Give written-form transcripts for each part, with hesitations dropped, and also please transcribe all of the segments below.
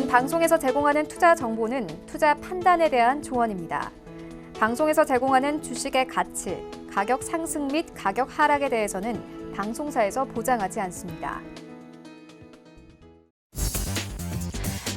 방송에서 제공하는 투자 정보는 투자 판단에 대한 조언입니다. 방송에서 제공하는 주식의 가치, 가격 상승 및 가격 하락에 대해서는 방송사에서 보장하지 않습니다.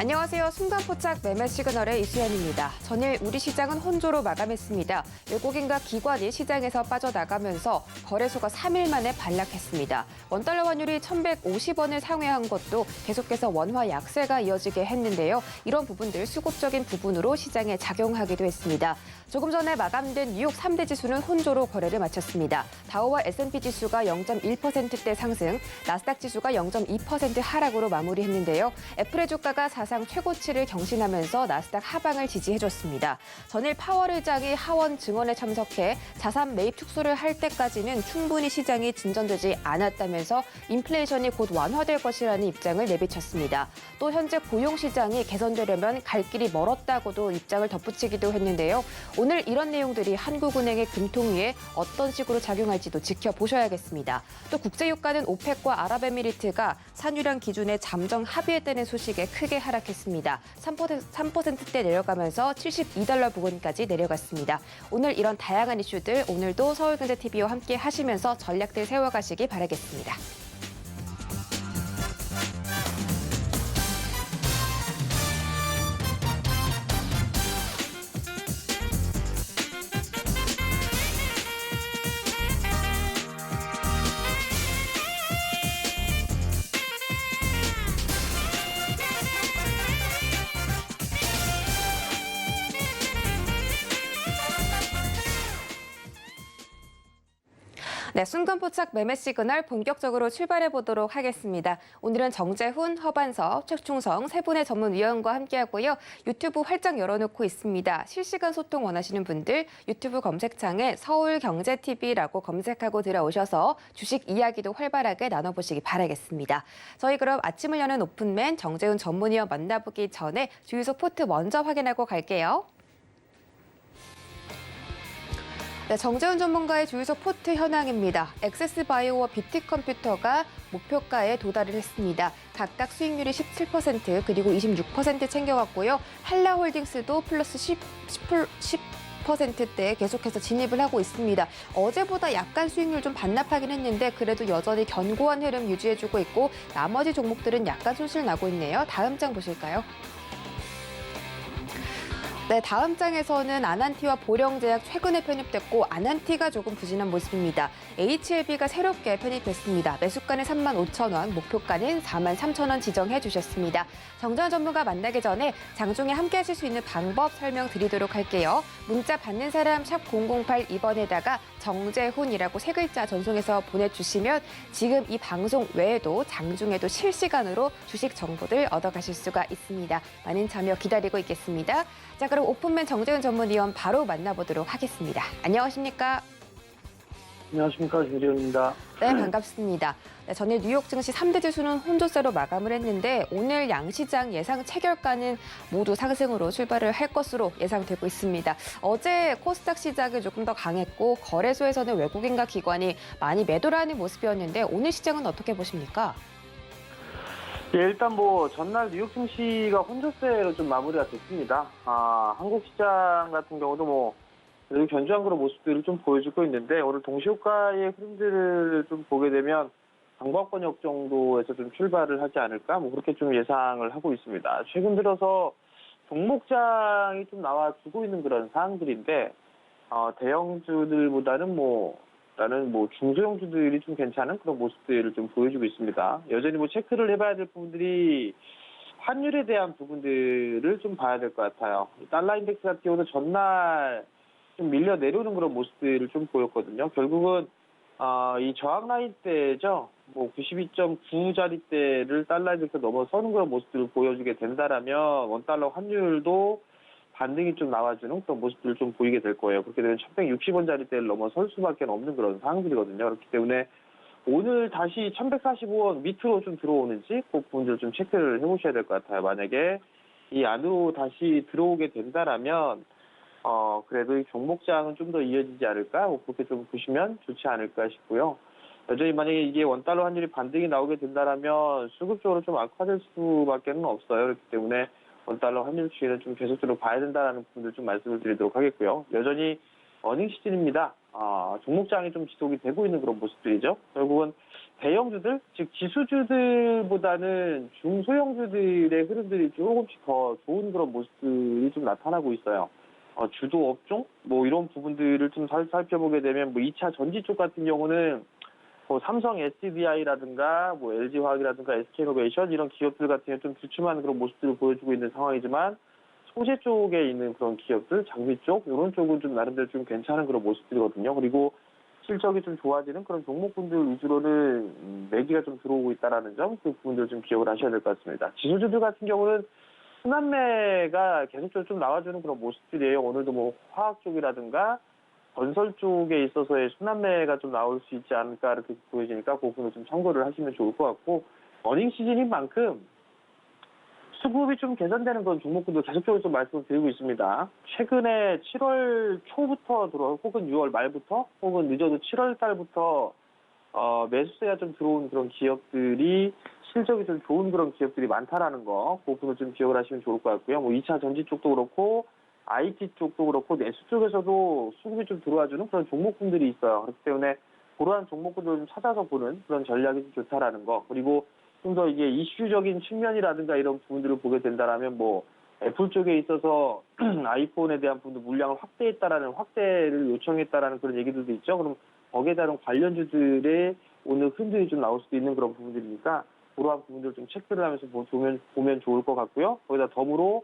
안녕하세요. 순간포착 매매 시그널의 이수연입니다. 전일 우리 시장은 혼조로 마감했습니다. 외국인과 기관이 시장에서 빠져나가면서 거래소가 3일 만에 반락했습니다. 원달러 환율이 1,150원을 상회한 것도 계속해서 원화 약세가 이어지게 했는데요. 이런 부분들 수급적인 부분으로 시장에 작용하기도 했습니다. 조금 전에 마감된 뉴욕 3대 지수는 혼조로 거래를 마쳤습니다. 다우와 S&P 지수가 0.1%대 상승, 나스닥 지수가 0.2% 하락으로 마무리했는데요. 애플의 주가가 사상 최고치를 경신하면서 나스닥 하방을 지지해줬습니다. 전일 파월 의장이 하원 증언에 참석해 자산 매입 축소를 할 때까지는 충분히 시장이 진전되지 않았다면서 인플레이션이 곧 완화될 것이라는 입장을 내비쳤습니다. 또 현재 고용 시장이 개선되려면 갈 길이 멀었다고도 입장을 덧붙이기도 했는데요. 오늘 이런 내용들이 한국은행의 금통위에 어떤 식으로 작용할지도 지켜보셔야겠습니다. 또 국제유가는 오펙과 아랍에미리트가 산유량 기준에 잠정 합의했다는 소식에 크게 하락했습니다. 3%대 내려가면서 72달러 부근까지 내려갔습니다. 오늘 이런 다양한 이슈들 오늘도 서울경제TV와 함께 하시면서 전략들 세워가시기 바라겠습니다. 네, 순간포착 매매 시그널 본격적으로 출발해 보도록 하겠습니다. 오늘은 정재훈, 허반석, 최충성 세 분의 전문위원과 함께하고요. 유튜브 활짝 열어놓고 있습니다. 실시간 소통 원하시는 분들 유튜브 검색창에 서울경제TV라고 검색하고 들어오셔서 주식 이야기도 활발하게 나눠보시기 바라겠습니다. 저희 그럼 아침을 여는 오픈맨 정재훈 전문위원 만나보기 전에 주유소 포트 먼저 확인하고 갈게요. 네, 정재훈 전문가의 주유소 포트 현황입니다. 엑세스바이오와 비트컴퓨터가 목표가에 도달을 했습니다. 각각 수익률이 17% 그리고 26% 챙겨왔고요. 한라홀딩스도 플러스 10%대 계속해서 진입을 하고 있습니다. 어제보다 약간 수익률 좀 반납하긴 했는데 그래도 여전히 견고한 흐름 유지해주고 있고 나머지 종목들은 약간 손실 나고 있네요. 다음 장 보실까요? 네, 다음 장에서는 아난티와 보령제약 최근에 편입됐고 아난티가 조금 부진한 모습입니다. HLB가 새롭게 편입됐습니다. 매수가는 35,000원, 목표가는 43,000원 지정해 주셨습니다. 정재훈 전문가 만나기 전에 장중에 함께 하실 수 있는 방법 설명드리도록 할게요. 문자 받는 사람 샵 008-2번에다가 정재훈이라고 세 글자 전송해서 보내주시면 지금 이 방송 외에도 장중에도 실시간으로 주식 정보들 얻어가실 수가 있습니다. 많은 참여 기다리고 있겠습니다. 자, 그럼 오픈맨 정재훈 전문위원 바로 만나보도록 하겠습니다. 안녕하십니까? 안녕하십니까, 김재훈입니다. 네, 반갑습니다. 네, 전일 뉴욕 증시 3대 지수는 혼조세로 마감을 했는데 오늘 양시장 예상 체결가는 모두 상승으로 출발을 할 것으로 예상되고 있습니다. 어제 코스닥 시작이 조금 더 강했고 거래소에서는 외국인과 기관이 많이 매도를 하는 모습이었는데 오늘 시장은 어떻게 보십니까? 예, 일단 전날 뉴욕 증시가 혼조세로 좀 마무리가 됐습니다. 한국 시장 같은 경우도 그래도 견조한 그런 모습들을 좀 보여주고 있는데 오늘 동시효과의 흐름들을 좀 보게 되면 강보합권역 정도에서 좀 출발을 하지 않을까 그렇게 좀 예상을 하고 있습니다. 최근 들어서 종목장이 좀 나와주고 있는 그런 사항들인데 대형주들보다는 나는 중소형주들이 좀 괜찮은 그런 모습들을 좀 보여주고 있습니다. 여전히 체크를 해봐야 될 부분들이 환율에 대한 부분들을 좀 봐야 될 것 같아요. 달러 인덱스 같은 경우는 전날 좀 밀려 내려오는 그런 모습들을 좀 보였거든요. 결국은 이 저항 라인 때죠. 92.9짜리대를 달러 인덱스 넘어서는 그런 모습들을 보여주게 된다라면 원달러 환율도 반등이 좀 나와주는 그런 모습들을 좀 보이게 될 거예요. 그렇게 되면 1160원짜리대를 넘어설 수밖에 없는 그런 상황들이거든요. 그렇기 때문에 오늘 다시 1145원 밑으로 좀 들어오는지 그 부분들을 좀 체크를 해보셔야 될 것 같아요. 만약에 이 안으로 다시 들어오게 된다라면 그래도 이 종목장은 좀 더 이어지지 않을까? 그렇게 좀 보시면 좋지 않을까 싶고요. 여전히 만약에 이게 원달러 환율이 반등이 나오게 된다라면 수급적으로 좀 악화될 수밖에 없어요. 그렇기 때문에 원달러 환율 추이는 좀 계속적으로 봐야 된다는 부분들 좀 말씀을 드리도록 하겠고요. 여전히 어닝 시즌입니다. 종목장이 좀 지속이 되고 있는 그런 모습들이죠. 결국은 대형주들, 즉 지수주들보다는 중소형주들의 흐름들이 조금씩 더 좋은 그런 모습들이 좀 나타나고 있어요. 주도 업종 뭐 이런 부분들을 좀 살펴보게 되면 뭐 2차 전지 쪽 같은 경우는 뭐 삼성 SDI라든가 뭐 LG화학이라든가 SK이노베이션 이런 기업들 같은 경우 좀 주춤한 그런 모습들을 보여주고 있는 상황이지만 소재 쪽에 있는 그런 기업들, 장비 쪽 이런 쪽은 좀 나름대로 좀 괜찮은 그런 모습들이거든요. 그리고 실적이 좀 좋아지는 그런 종목군들 위주로는 매기가 좀 들어오고 있다는 점, 그 부분들 좀 기억을 하셔야 될 것 같습니다. 지수주들 같은 경우는 순환매가 계속적으로 좀 나와주는 그런 모습들이에요. 오늘도 뭐 화학 쪽이라든가 건설 쪽에 있어서의 순환매가 좀 나올 수 있지 않을까 이렇게 보여지니까 그 부분을 좀 참고를 하시면 좋을 것 같고, 어닝 시즌인 만큼 수급이 좀 개선되는 그런 종목군도 계속적으로 좀 말씀을 드리고 있습니다. 최근에 7월 초부터 혹은 6월 말부터 혹은 늦어도 7월 달부터 매수세가 좀 들어온 그런 기업들이 실적이 좀 좋은 그런 기업들이 많다라는 거, 그 부분을 좀 기억을 하시면 좋을 것 같고요. 뭐 2차 전지 쪽도 그렇고 IT 쪽도 그렇고 내수 쪽에서도 수급이 좀 들어와주는 그런 종목군들이 있어요. 그렇기 때문에 그러한 종목군들을 좀 찾아서 보는 그런 전략이 좀 좋다라는 거. 그리고 좀 더 이게 이슈적인 측면이라든가 이런 부분들을 보게 된다라면 뭐 애플 쪽에 있어서 아이폰에 대한 부분도 물량을 확대를 요청했다라는 그런 얘기들도 있죠. 그럼 거기에 따른 관련주들의 오늘 흔들이 좀 나올 수도 있는 그런 부분들이니까 그러한 부분들을 좀 체크를 하면서 보면 좋을 것 같고요. 거기다 더불어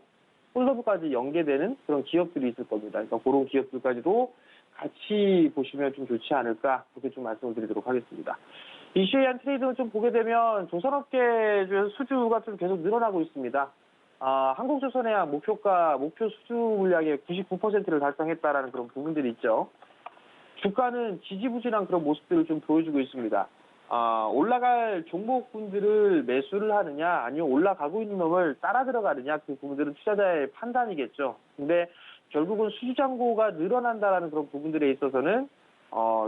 홀더브까지 연계되는 그런 기업들이 있을 겁니다. 그러니까 그런 기업들까지도 같이 보시면 좀 좋지 않을까, 그렇게 좀 말씀을 드리도록 하겠습니다. 이슈에 대한 트레이드를 좀 보게 되면 조선업계 수주가 좀 계속 늘어나고 있습니다. 한국조선해양 목표 수주 물량의 99%를 달성했다라는 그런 부분들이 있죠. 주가는 지지부진한 그런 모습들을 좀 보여주고 있습니다. 올라갈 종목군들을 매수를 하느냐, 아니면 올라가고 있는 놈을 따라 들어가느냐, 그 부분들은 투자자의 판단이겠죠. 근데 결국은 수주 잔고가 늘어난다라는 그런 부분들에 있어서는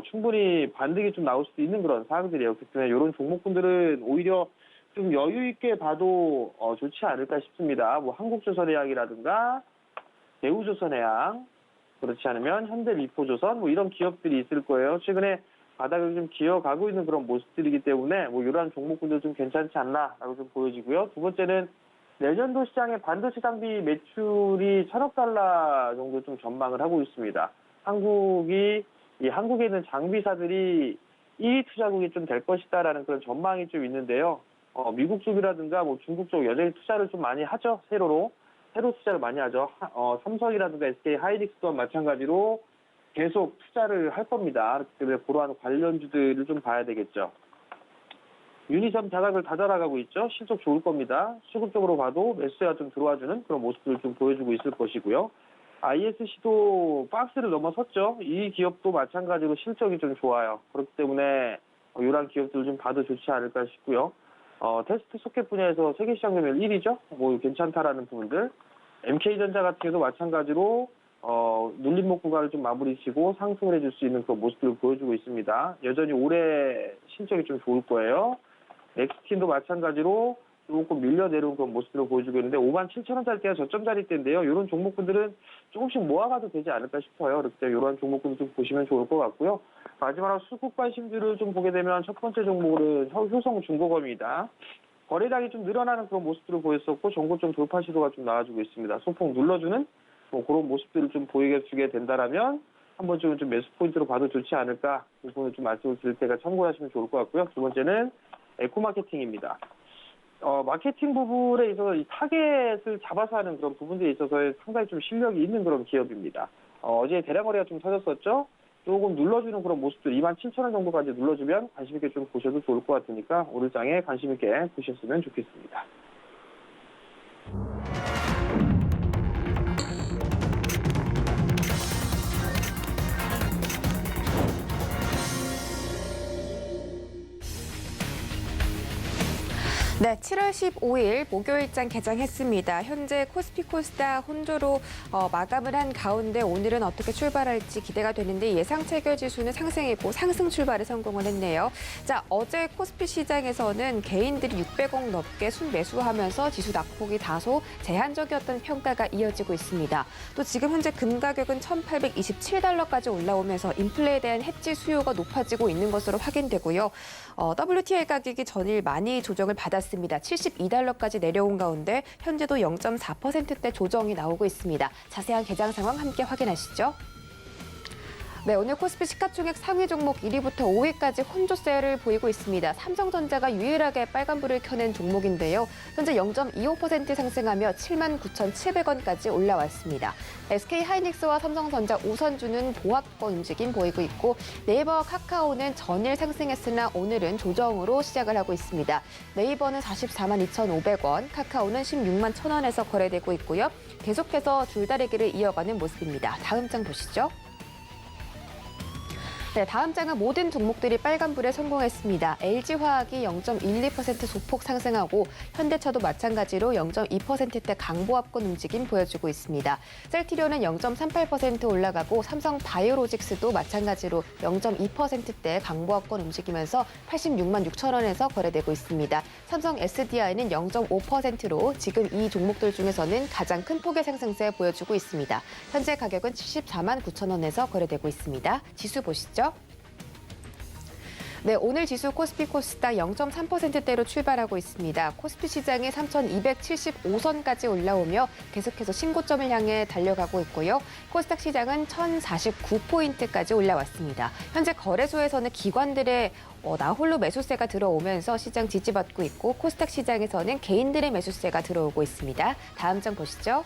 충분히 반등이 좀 나올 수도 있는 그런 사항들이에요. 그렇기 때문에 이런 종목군들은 오히려 좀 여유 있게 봐도 좋지 않을까 싶습니다. 뭐 한국조선해양이라든가 대우조선해양, 그렇지 않으면 현대미포조선 뭐 이런 기업들이 있을 거예요. 최근에 바닥을 좀 기어가고 있는 그런 모습들이기 때문에 뭐 이러한 종목군도 좀 괜찮지 않나라고 좀 보여지고요. 두 번째는 내년도 시장의 반도체 장비 매출이 1,000억 달러 정도 좀 전망을 하고 있습니다. 한국에 있는 장비사들이 1위 투자국이 좀 될 것이다라는 그런 전망이 좀 있는데요. 미국 쪽이라든가 뭐 중국 쪽 여전히 투자를 좀 많이 하죠. 새로 투자를 많이 하죠. 삼성이라든가 SK 하이닉스 또한 마찬가지로 계속 투자를 할 겁니다. 그렇기 때문에 그러한 관련주들을 좀 봐야 되겠죠. 유니섬 자각을 다져나가고 있죠. 실적 좋을 겁니다. 수급적으로 봐도 매수세가 좀 들어와주는 그런 모습들을 좀 보여주고 있을 것이고요. ISC도 박스를 넘어섰죠. 이 기업도 마찬가지로 실적이 좀 좋아요. 그렇기 때문에 이러한 기업들을 좀 봐도 좋지 않을까 싶고요. 테스트 소켓 분야에서 세계 시장 점유율 1위죠. 뭐 괜찮다라는 부분들. MK전자 같은 경우도 마찬가지로 눌림목 구간을 좀 마무리치고 상승을 해줄 수 있는 그런 모습들을 보여주고 있습니다. 여전히 올해 실적이 좀 좋을 거예요. 넥스틴도 마찬가지로 조금 밀려내려온 그런 모습들을 보여주고 있는데 57,000원짜리대가 저점 자리대인데요. 이런 종목군들은 조금씩 모아가도 되지 않을까 싶어요. 그렇기 때문에 이런 종목군들 좀 보시면 좋을 것 같고요. 마지막으로 수급 관심주를 좀 보게 되면 첫 번째 종목은 효성중공업입니다. 거래량이 좀 늘어나는 그런 모습들을 보였었고 정고점 돌파 시도가 좀 나와주고 있습니다. 소폭 눌러주는 뭐 그런 모습들을 좀 보여주게 된다라면 한 번쯤은 좀 매수 포인트로 봐도 좋지 않을까, 이 부분을 좀 말씀을 드릴 때가 참고하시면 좋을 것 같고요. 두 번째는 에코마케팅입니다. 마케팅 부분에 있어서 이 타겟을 잡아서 하는 그런 부분들에 있어서 상당히 좀 실력이 있는 그런 기업입니다. 어제 대량 거래가 좀 터졌었죠. 조금 눌러주는 그런 모습들 27,000원 정도까지 눌러주면 관심 있게 좀 보셔도 좋을 것 같으니까 오늘 장에 관심 있게 보셨으면 좋겠습니다. 네, 7월 15일 목요일장 개장했습니다. 현재 코스피 코스닥 혼조로 마감을 한 가운데 오늘은 어떻게 출발할지 기대가 되는데 예상 체결 지수는 상승이고 상승 출발에 성공을 했네요. 자, 어제 코스피 시장에서는 개인들이 600억 넘게 순매수하면서 지수 낙폭이 다소 제한적이었던 평가가 이어지고 있습니다. 또 지금 현재 금 가격은 1,827달러까지 올라오면서 인플레에 대한 해지 수요가 높아지고 있는 것으로 확인되고요. WTI 가격이 전일 많이 조정을 받았습니다. 72달러까지 내려온 가운데 현재도 0.4%대 조정이 나오고 있습니다. 자세한 개장 상황 함께 확인하시죠. 네, 오늘 코스피 시가총액 상위 종목 1위부터 5위까지 혼조세를 보이고 있습니다. 삼성전자가 유일하게 빨간불을 켜낸 종목인데요. 현재 0.25% 상승하며 79,700원까지 올라왔습니다. SK하이닉스와 삼성전자, 우선주는 보합권 움직임 보이고 있고 네이버와 카카오는 전일 상승했으나 오늘은 조정으로 시작을 하고 있습니다. 네이버는 44만 2,500원, 카카오는 16만 1,000원에서 거래되고 있고요. 계속해서 줄다리기를 이어가는 모습입니다. 다음 장 보시죠. 네, 다음 장은 모든 종목들이 빨간불에 성공했습니다. LG화학이 0.12% 소폭 상승하고 현대차도 마찬가지로 0.2%대 강보합권 움직임 보여주고 있습니다. 셀트리온은 0.38% 올라가고 삼성바이오로직스도 마찬가지로 0.2%대 강보합권 움직이면서 86만 6천 원에서 거래되고 있습니다. 삼성 SDI는 0.5%로 지금 이 종목들 중에서는 가장 큰 폭의 상승세 보여주고 있습니다. 현재 가격은 74만 9천 원에서 거래되고 있습니다. 지수 보시죠. 네, 오늘 지수 코스피 코스닥 0.3%대로 출발하고 있습니다. 코스피 시장이 3,275선까지 올라오며 계속해서 신고점을 향해 달려가고 있고요. 코스닥 시장은 1,049포인트까지 올라왔습니다. 현재 거래소에서는 기관들의 나홀로 매수세가 들어오면서 시장 지지받고 있고 코스닥 시장에서는 개인들의 매수세가 들어오고 있습니다. 다음 장 보시죠.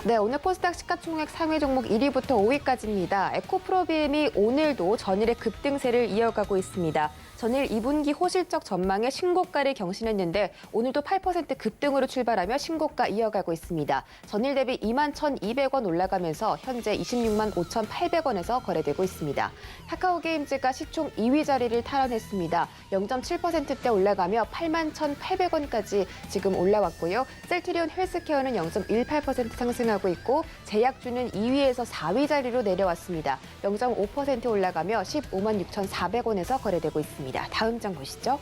네, 오늘 코스닥 시가총액 상위 종목 1위부터 5위까지입니다. 에코프로비엠이 오늘도 전일의 급등세를 이어가고 있습니다. 전일 2분기 호실적 전망에 신고가를 경신했는데 오늘도 8% 급등으로 출발하며 신고가 이어가고 있습니다. 전일 대비 2만 1,200원 올라가면서 현재 26만 5,800원에서 거래되고 있습니다. 카카오게임즈가 시총 2위 자리를 탈환했습니다. 0.7%대 올라가며 8만 1,800원까지 지금 올라왔고요. 셀트리온 헬스케어는 0.18% 상승하고 있고 제약주는 2위에서 4위 자리로 내려왔습니다. 0.5% 올라가며 15만 6,400원에서 거래되고 있습니다. 다음 장 보시죠.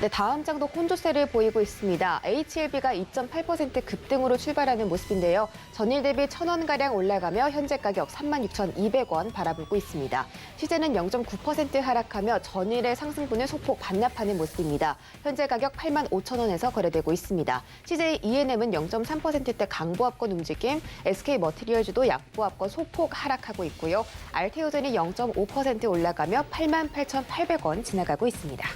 네, 다음 장도 혼조세를 보이고 있습니다. HLB가 2.8% 급등으로 출발하는 모습인데요. 전일 대비 1,000원가량 올라가며 현재 가격 36,200원 바라보고 있습니다. 시세는 0.9% 하락하며 전일의 상승분을 소폭 반납하는 모습입니다. 현재 가격 8만 5천 원에서 거래되고 있습니다. CJ ENM은 0.3%대 강보합권 움직임, SK머티리얼즈도 약보합권 소폭 하락하고 있고요. 알테오젠이 0.5% 올라가며 8만 8,800원 지나가고 있습니다.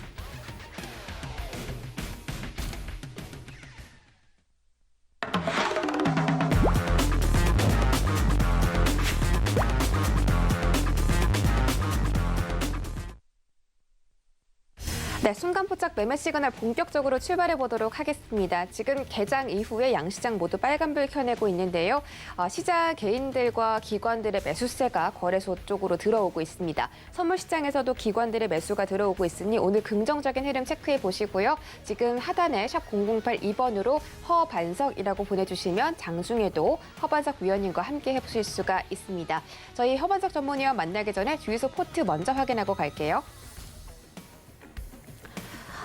네, 순간포착 매매 시그널 본격적으로 출발해 보도록 하겠습니다. 지금 개장 이후에 양시장 모두 빨간불 켜내고 있는데요. 시장 개인들과 기관들의 매수세가 거래소 쪽으로 들어오고 있습니다. 선물시장에서도 기관들의 매수가 들어오고 있으니 오늘 긍정적인 흐름 체크해 보시고요. 지금 하단에 샵 0082번으로 허반석이라고 보내주시면 장중에도 허반석 위원님과 함께 해보실 수가 있습니다. 저희 허반석 전문위원 만나기 전에 주유소 포트 먼저 확인하고 갈게요.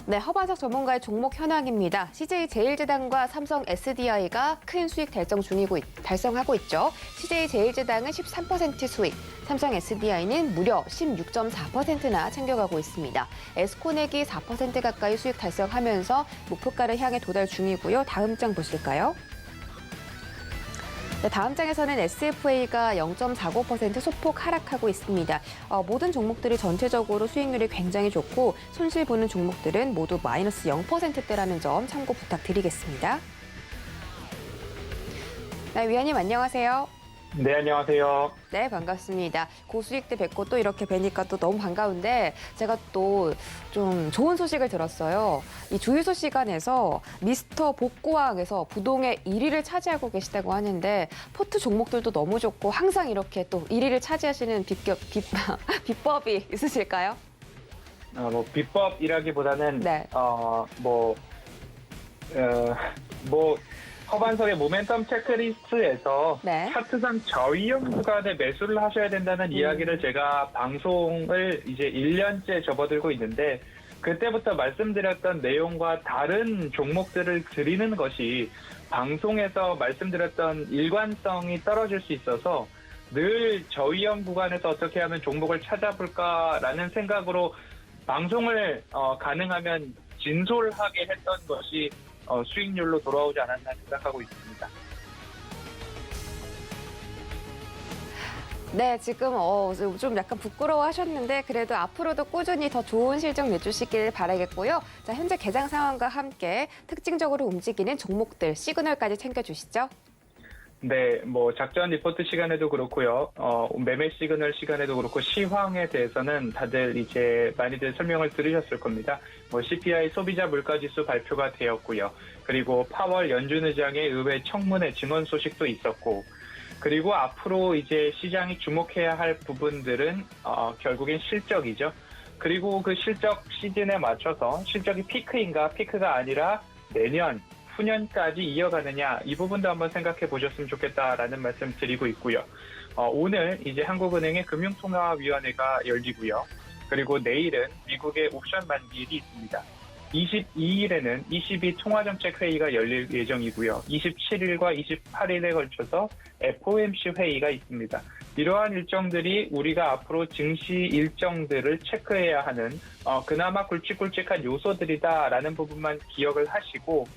네, 허반석 전문가의 종목 현황입니다. CJ제일제당과 삼성 SDI가 큰 수익 달성하고 있죠. CJ제일제당은 13% 수익, 삼성 SDI는 무려 16.4%나 챙겨가고 있습니다. 에스코넥이 4% 가까이 수익 달성하면서 목표가를 향해 도달 중이고요. 다음 장 보실까요? 네, 다음 장에서는 SFA가 0.49% 소폭 하락하고 있습니다. 모든 종목들이 전체적으로 수익률이 굉장히 좋고 손실 보는 종목들은 모두 마이너스 0%대라는 점 참고 부탁드리겠습니다. 네, 위원님 안녕하세요. 네, 안녕하세요. 네, 반갑습니다. 고수익 때 뵙고 또 이렇게 뵈니까 또 너무 반가운데 제가 또 좀 좋은 소식을 들었어요. 이 주유소 시간에서 미스터 복고왕에서 부동의 1위를 차지하고 계시다고 하는데 포트 종목들도 너무 좋고 항상 이렇게 또 1위를 차지하시는 비법이 있으실까요? 뭐 비법이라기보다는 네. 허반석의 모멘텀 체크리스트에서 네. 차트상 저위험 구간에 매수를 하셔야 된다는 이야기를 제가 방송을 이제 1년째 접어들고 있는데 그때부터 말씀드렸던 내용과 다른 종목들을 드리는 것이 방송에서 말씀드렸던 일관성이 떨어질 수 있어서 늘 저위험 구간에서 어떻게 하면 종목을 찾아볼까라는 생각으로 방송을 가능하면 진솔하게 했던 것이 수익률로 돌아오지 않았나 생각하고 있습니다. 네, 지금 좀 약간 부끄러워하셨는데 그래도 앞으로도 꾸준히 더 좋은 실적 내주시길 바라겠고요. 자, 현재 개장 상황과 함께 특징적으로 움직이는 종목들 시그널까지 챙겨주시죠. 네, 뭐 작전 리포트 시간에도 그렇고요. 매매 시그널 시간에도 그렇고 시황에 대해서는 다들 이제 많이들 설명을 들으셨을 겁니다. 뭐 CPI 소비자 물가지수 발표가 되었고요. 그리고 파월 연준 의장의 의회 청문회 증언 소식도 있었고, 그리고 앞으로 이제 시장이 주목해야 할 부분들은 결국엔 실적이죠. 그리고 그 실적 시즌에 맞춰서 실적이 피크인가 피크가 아니라 내년 후년까지 이어가느냐 이 부분도 한번 생각해 보셨으면 좋겠다라는 말씀 드리고 있고요. 오늘 이제 한국은행의 금융통화위원회가 열리고요. 그리고 내일은 미국의 옵션 만기일이 있습니다. 22일에는 ECB 통화정책회의가 열릴 예정이고요. 27일과 28일에 걸쳐서 FOMC 회의가 있습니다. 이러한 일정들이 우리가 앞으로 증시 일정들을 체크해야 하는 그나마 굵직굵직한 요소들이다라는 부분만 기억을 하시고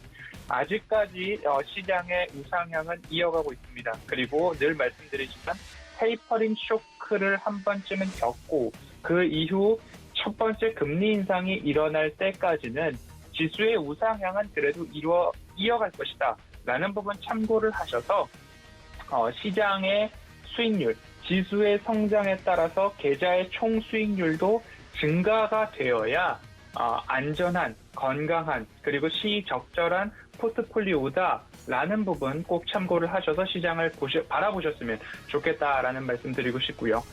아직까지 시장의 우상향은 이어가고 있습니다. 그리고 늘 말씀드리지만 테이퍼링 쇼크를 한 번쯤은 겪고 그 이후 첫 번째 금리 인상이 일어날 때까지는 지수의 우상향은 그래도 이어갈 것이다 라는 부분 참고를 하셔서 시장의 수익률, 지수의 성장에 따라서 계좌의 총 수익률도 증가가 되어야 안전한, 건강한, 그리고 시적절한 포트폴리오다라는 부분 꼭 참고를 하셔서 시장을 바라보셨으면 좋겠다라는 말씀 드리고 싶고요.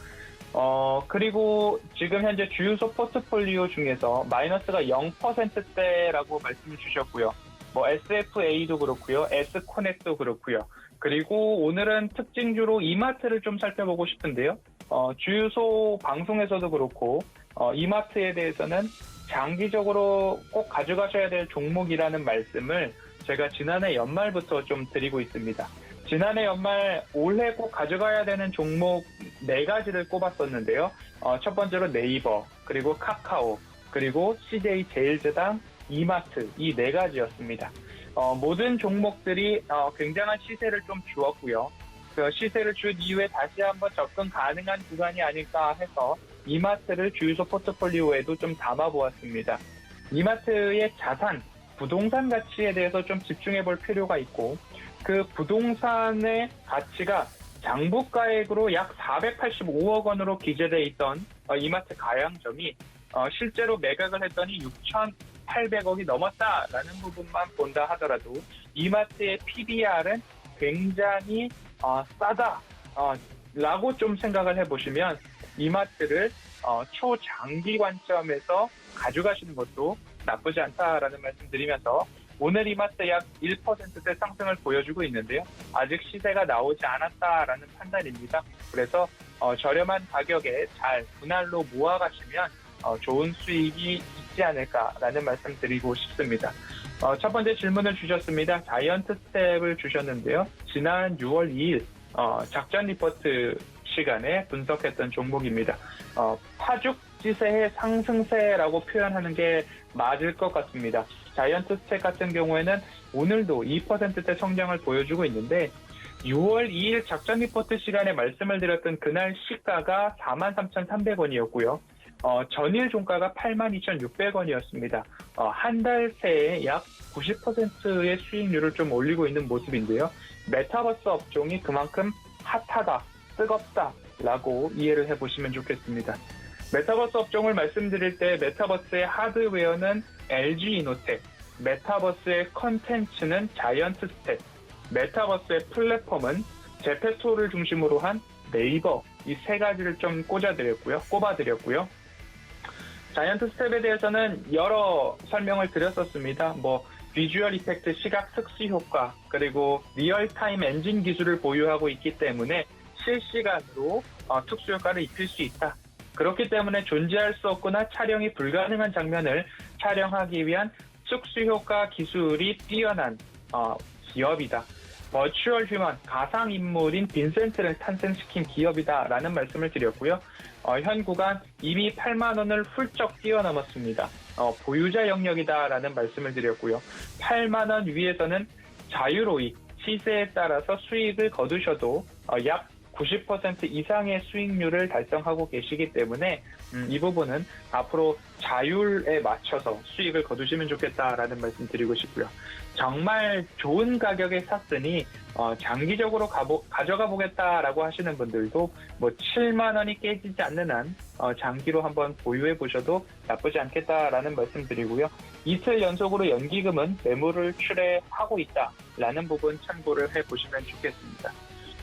그리고 지금 현재 주유소 포트폴리오 중에서 마이너스가 0%대라고 말씀을 주셨고요. 뭐 SFA도 그렇고요. S코넥도 그렇고요. 그리고 오늘은 특징주로 이마트를 좀 살펴보고 싶은데요. 주유소 방송에서도 그렇고 이마트에 대해서는 장기적으로 꼭 가져가셔야 될 종목이라는 말씀을 제가 지난해 연말부터 좀 드리고 있습니다. 지난해 연말 올해 꼭 가져가야 되는 종목 4가지를 꼽았었는데요. 첫 번째로 네이버, 그리고 카카오, 그리고 CJ 제일제당, 이마트 이 4가지였습니다. 모든 종목들이 굉장한 시세를 좀 주었고요. 그 시세를 준 이후에 다시 한번 접근 가능한 구간이 아닐까 해서 이마트를 주유소 포트폴리오에도 좀 담아보았습니다. 이마트의 자산, 부동산 가치에 대해서 좀 집중해 볼 필요가 있고 그 부동산의 가치가 장부가액으로 약 485억 원으로 기재돼 있던 이마트 가양점이 실제로 매각을 했더니 6,800억이 넘었다라는 부분만 본다 하더라도 이마트의 PBR은 굉장히 싸다라고 좀 생각을 해보시면 이마트를 초장기 관점에서 가져가시는 것도 나쁘지 않다라는 말씀 드리면서 오늘 이마트 약 1%대 상승을 보여주고 있는데요. 아직 시세가 나오지 않았다라는 판단입니다. 그래서 저렴한 가격에 잘 분할로 모아가시면 좋은 수익이 있지 않을까라는 말씀 드리고 싶습니다. 첫 번째 질문을 주셨습니다. 자이언트 스텝을 주셨는데요. 지난 6월 2일 작전 리포트 시간에 분석했던 종목입니다. 파죽지세의 상승세라고 표현하는 게 맞을 것 같습니다. 자이언트 스텝 같은 경우에는 오늘도 2%대 성장을 보여주고 있는데 6월 2일 작전 리포트 시간에 말씀을 드렸던 그날 시가가 43,300원이었고요. 전일 종가가 82,600원이었습니다. 한 달 새에 약 90%의 수익률을 좀 올리고 있는 모습인데요. 메타버스 업종이 그만큼 핫하다, 뜨겁다라고 이해를 해보시면 좋겠습니다. 메타버스 업종을 말씀드릴 때 메타버스의 하드웨어는 LG이노텍, 메타버스의 컨텐츠는 자이언트 스텝, 메타버스의 플랫폼은 제페토를 중심으로 한 네이버 이 3가지를 좀 꼽아드렸고요. 자이언트 스텝에 대해서는 여러 설명을 드렸었습니다. 비주얼 이펙트, 시각 특수 효과, 그리고 리얼타임 엔진 기술을 보유하고 있기 때문에 실시간으로 특수 효과를 입힐 수 있다. 그렇기 때문에 존재할 수 없거나 촬영이 불가능한 장면을 촬영하기 위한 특수 효과 기술이 뛰어난 기업이다. 버추얼 휴먼, 가상인물인 빈센트를 탄생시킨 기업이다라는 말씀을 드렸고요. 현 구간 이미 8만 원을 훌쩍 뛰어넘었습니다. 보유자 영역이다라는 말씀을 드렸고요. 8만 원 위에서는 자유로익, 시세에 따라서 수익을 거두셔도 약 90% 이상의 수익률을 달성하고 계시기 때문에 이 부분은 앞으로 자율에 맞춰서 수익을 거두시면 좋겠다라는 말씀 드리고 싶고요. 정말 좋은 가격에 샀으니 장기적으로 가져가 보겠다라고 하시는 분들도 7만 원이 깨지지 않는 한 장기로 한번 보유해 보셔도 나쁘지 않겠다라는 말씀 드리고요. 이틀 연속으로 연기금은 매물을 출회하고 있다라는 부분 참고를 해보시면 좋겠습니다.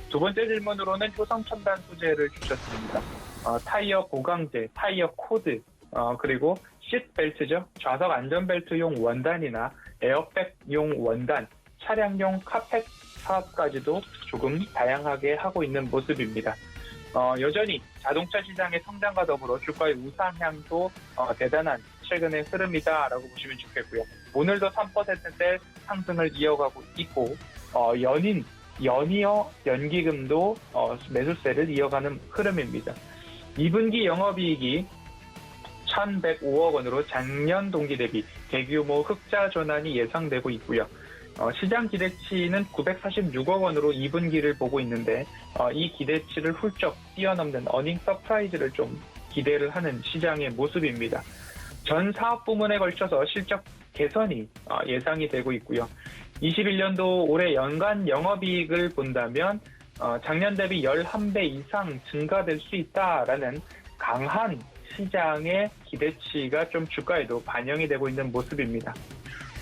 두 번째 질문으로는 효성 첨단 소재를 주셨습니다. 타이어 보강제, 타이어 코드, 그리고 시트벨트죠. 좌석 안전벨트용 원단이나 에어백용 원단, 차량용 카펫 사업까지도 조금 다양하게 하고 있는 모습입니다. 여전히 자동차 시장의 성장과 더불어 주가의 우상향도 대단한 최근의 흐름이다라고 보시면 좋겠고요. 오늘도 3%대 상승을 이어가고 있고 연이어 연기금도 매수세를 이어가는 흐름입니다. 2분기 영업이익이 1,105억 원으로 작년 동기 대비 대규모 흑자 전환이 예상되고 있고요. 시장 기대치는 946억 원으로 2분기를 보고 있는데 이 기대치를 훌쩍 뛰어넘는 어닝 서프라이즈를 좀 기대를 하는 시장의 모습입니다. 전 사업 부문에 걸쳐서 실적 개선이 예상이 되고 있고요. 21년도 올해 연간 영업이익을 본다면 작년 대비 11배 이상 증가될 수 있다라는 강한 시장의 기대치가 좀 주가에도 반영이 되고 있는 모습입니다.